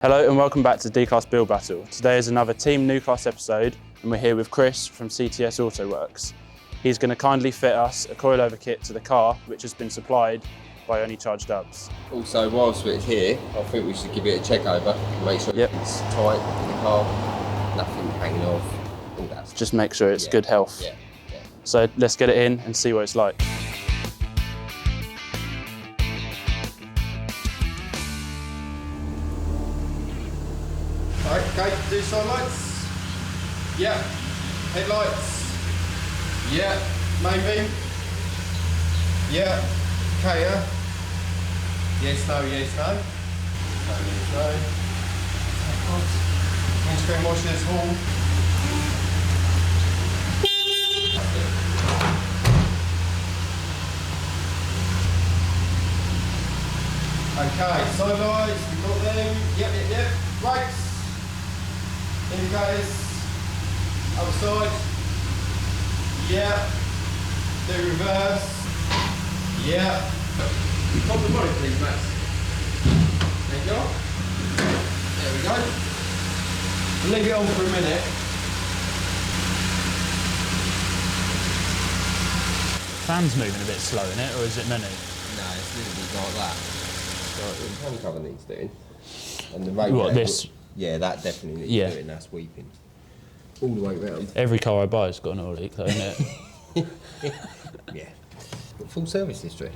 Hello and welcome back to D-Class Build Battle. Today is another Team New Class episode and we're here with Chris from CTS Autoworks. He's going to kindly fit us a coilover kit to the car which has been supplied by Only Charge Dubs. Also, whilst we're here, I think we should give it a check over and make sure it's tight in the car, nothing hanging off, all that stuff. Just make sure it's good health. Yeah. So let's get it in and see what it's like. Okay, do side lights. Yeah. Headlights. Yeah. Maybe. Yeah. Okay, yeah. Yes, no, yes, no. No, yes, no. Windscreen washers, horn. Okay, side lights, we've got them. Yep. Brakes. Indicators, other side, yeah, do reverse, yeah. Pop the body please, Max. There you go. There we go. Leave it on for a minute. Fan's moving a bit slow in it, or is it many? No, it's a little bit like that. Right, the fan cover needs doing. And the radiator. What, this? Yeah, that definitely needs doing, that's weeping. All the way round. Every car I buy has got an oil leak though, isn't it? Yeah. Got full service history?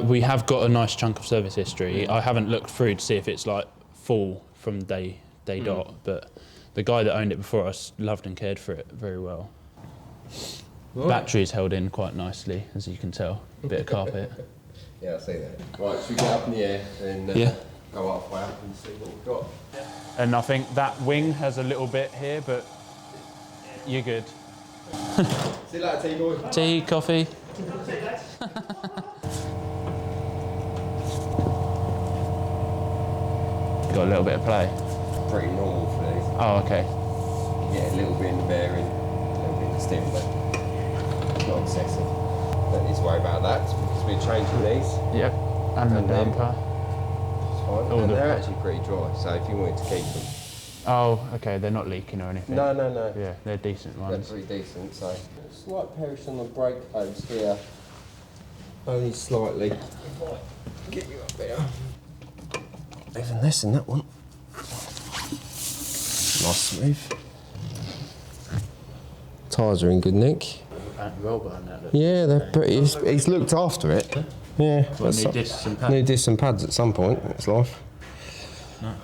We have got a nice chunk of service history. I haven't looked through to see if it's like full from day dot, but the guy that owned it before us loved and cared for it very well. Right. Battery's held in quite nicely, as you can tell. A bit of carpet. Yeah, I see that. Right, should we get up in the air and go halfway up and see what we've got? And I think that wing has a little bit here, but you're good. See you later, T-boy. Tea, coffee. Got a little bit of play. Pretty normal for these. Oh, okay. You get a little bit in the bearing, a little bit in the steering, but not excessive. Don't need to worry about that because we're changing these. Yep, and the damper. Oh, and they're actually pretty dry, so if you wanted to keep them. Oh, okay, they're not leaking or anything? No. Yeah, they're decent ones. They're pretty decent, so. Slight perish on the brake hose here. Only slightly. Get you up there. Even less than that one. Nice smooth. Tyres are in good nick. Yeah, they're pretty. He's looked after it. Yeah. Well, new discs and pads. New discs and pads at some point in its life. Nice.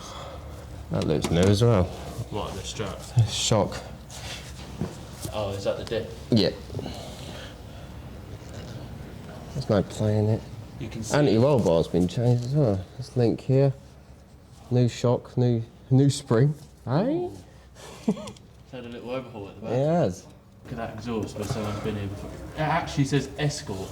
That looks new as well. What, the strap? Shock. Oh, is that the dip? Yeah. There's no play in it. You can see. Anti-roll bar's been changed as well. This link here. New shock, new spring. Hey? It's had a little overhaul at the back. It has. Look at that exhaust where someone's been here before. It actually says Escort.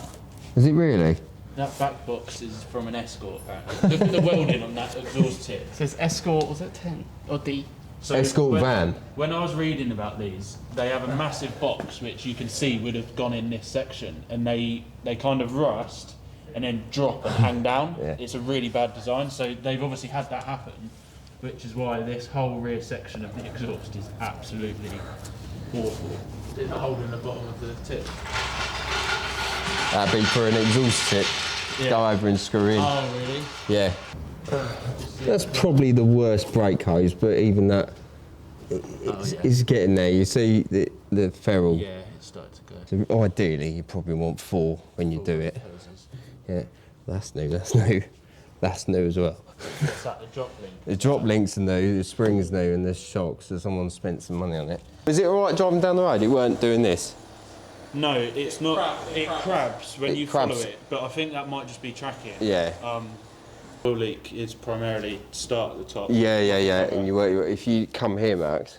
Is it really? That back box is from an Escort, apparently. Look at the welding on that exhaust tip. It says Escort, was it 10 or D? So Escort van. When I was reading about these, they have a massive box which you can see would have gone in this section, and they kind of rust and then drop and hang down. Yeah. It's a really bad design, so they've obviously had that happen, which is why this whole rear section of the exhaust is absolutely awful. There's a hole in the bottom of the tip. That'd be for an exhaust tip. Yeah. Go over and screw in. Oh, really? Yeah. That's probably the worst brake hose, but even that, it's getting there. You see the ferrule. Yeah, it's started to go. So ideally, you probably want 4 when you do it. Hoses. Yeah, that's new. That's new as well. What's that, the drop link? The drop links are new, the spring's new, and the shocks, so someone spent some money on it. Was it alright driving down the road? It weren't doing this? No, it's not. It crabs when you crabs. follow it, but I think that might just be tracking. Yeah. Oil leak is primarily start at the top. Yeah. And if you come here, Max,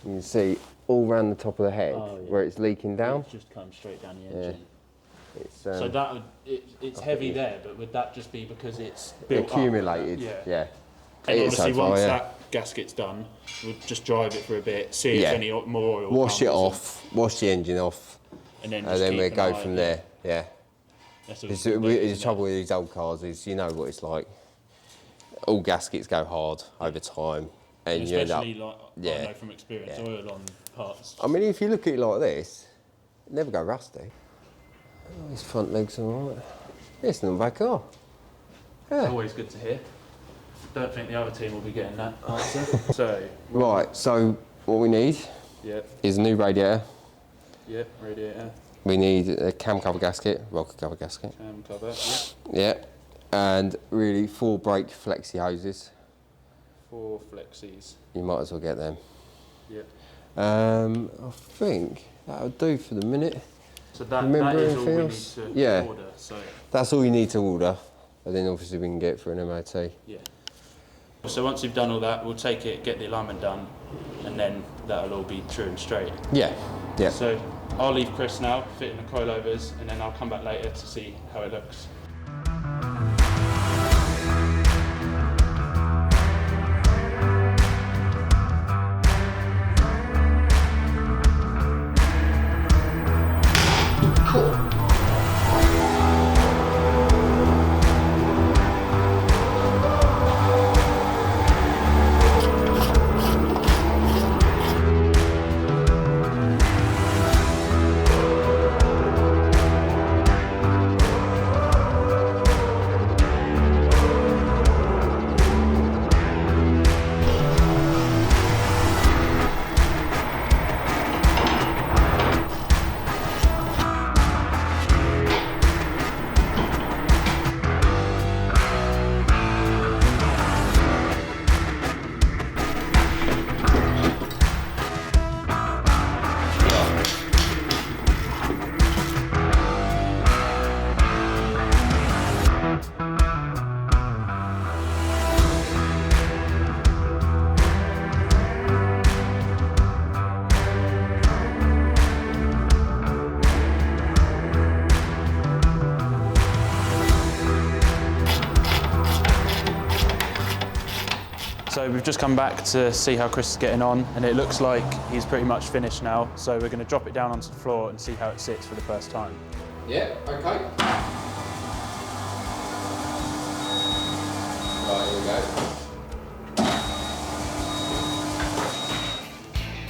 you can see all round the top of the head where it's leaking down. It just comes straight down the engine. It's, so that would, it's heavy there, but would that just be because it's built accumulated? Up? Yeah. And obviously, once that gasket's done, we'll just drive it for a bit, see if any more oil. Wash it off, wash the engine off, and then we go from there. Yeah. That's The trouble with these old cars is you know what it's like. all gaskets go hard over time, and you end up. Especially like I know from experience, oil on parts. I mean, if you look at it like this, it never go rusty. Oh, his front legs are all right. It's not a bad car. Yeah. Always good to hear. Don't think the other team will be getting that answer. So Right, so what we need is a new radiator. Yep, radiator. We need a cam cover gasket, rocker cover gasket. Cam cover. Yeah. And really 4 brake flexi hoses. 4 flexies. You might as well get them. Yep. I think that'll do for the minute. So that Remember is all we anything need else? to Yeah. order. So That's all you need to order. And then obviously we can get it for an MOT. yeah. So once you've done all that, we'll take it, get the alignment done, and then that'll all be true and straight. Yeah. Yeah. So I'll leave Chris now, fitting the coilovers, and then I'll come back later to see how it looks. So we've just come back to see how Chris is getting on, and it looks like he's pretty much finished now. So we're going to drop it down onto the floor and see how it sits for the first time. Yeah, okay. Right, here we go.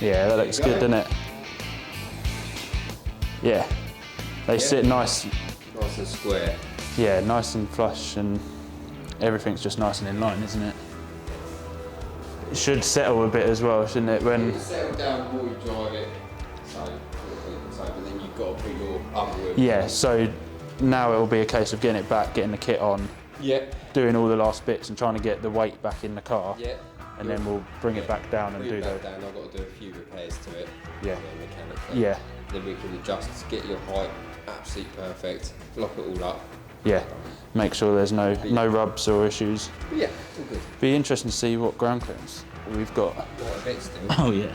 Yeah, that looks good, doesn't it? Yeah, they sit nice. Nice and square. Yeah, nice and flush, and everything's just nice and in line, isn't it? It should settle a bit as well, shouldn't it? When You settle down before you drive it, but then you've got to put your upper wheel. yeah, so now it will be a case of getting it back, getting the kit on, doing all the last bits and trying to get the weight back in the car, and then we'll bring it back down and do that. the... I've got to do a few repairs to it. Yeah. Mechanically. Yeah. Then we can adjust, get your height absolutely perfect, lock it all up. Yeah, make sure there's no rubs or issues. But yeah, all good. Be interesting to see what ground clearance we've got. What a bit still. Oh yeah.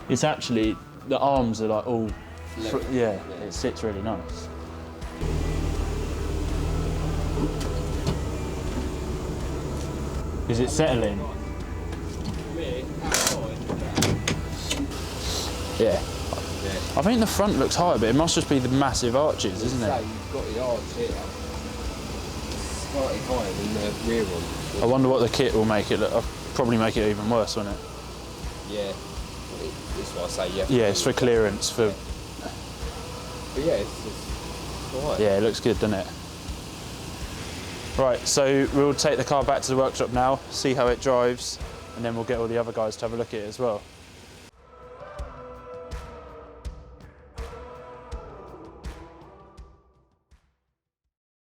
It's actually, the arms are like all, it sits really nice. Is it settling? Yeah. I think the front looks higher, but it must just be the massive arches, isn't it? You've got the arch here. Slightly higher than the rear one. I wonder what the kit will make it look. I'll probably make it even worse, won't it? Yeah. That's why I say yeah. Yeah, it's for clearance. But yeah, it's alright. Yeah, it looks good, doesn't it? Right, so we'll take the car back to the workshop now, see how it drives, and then we'll get all the other guys to have a look at it as well.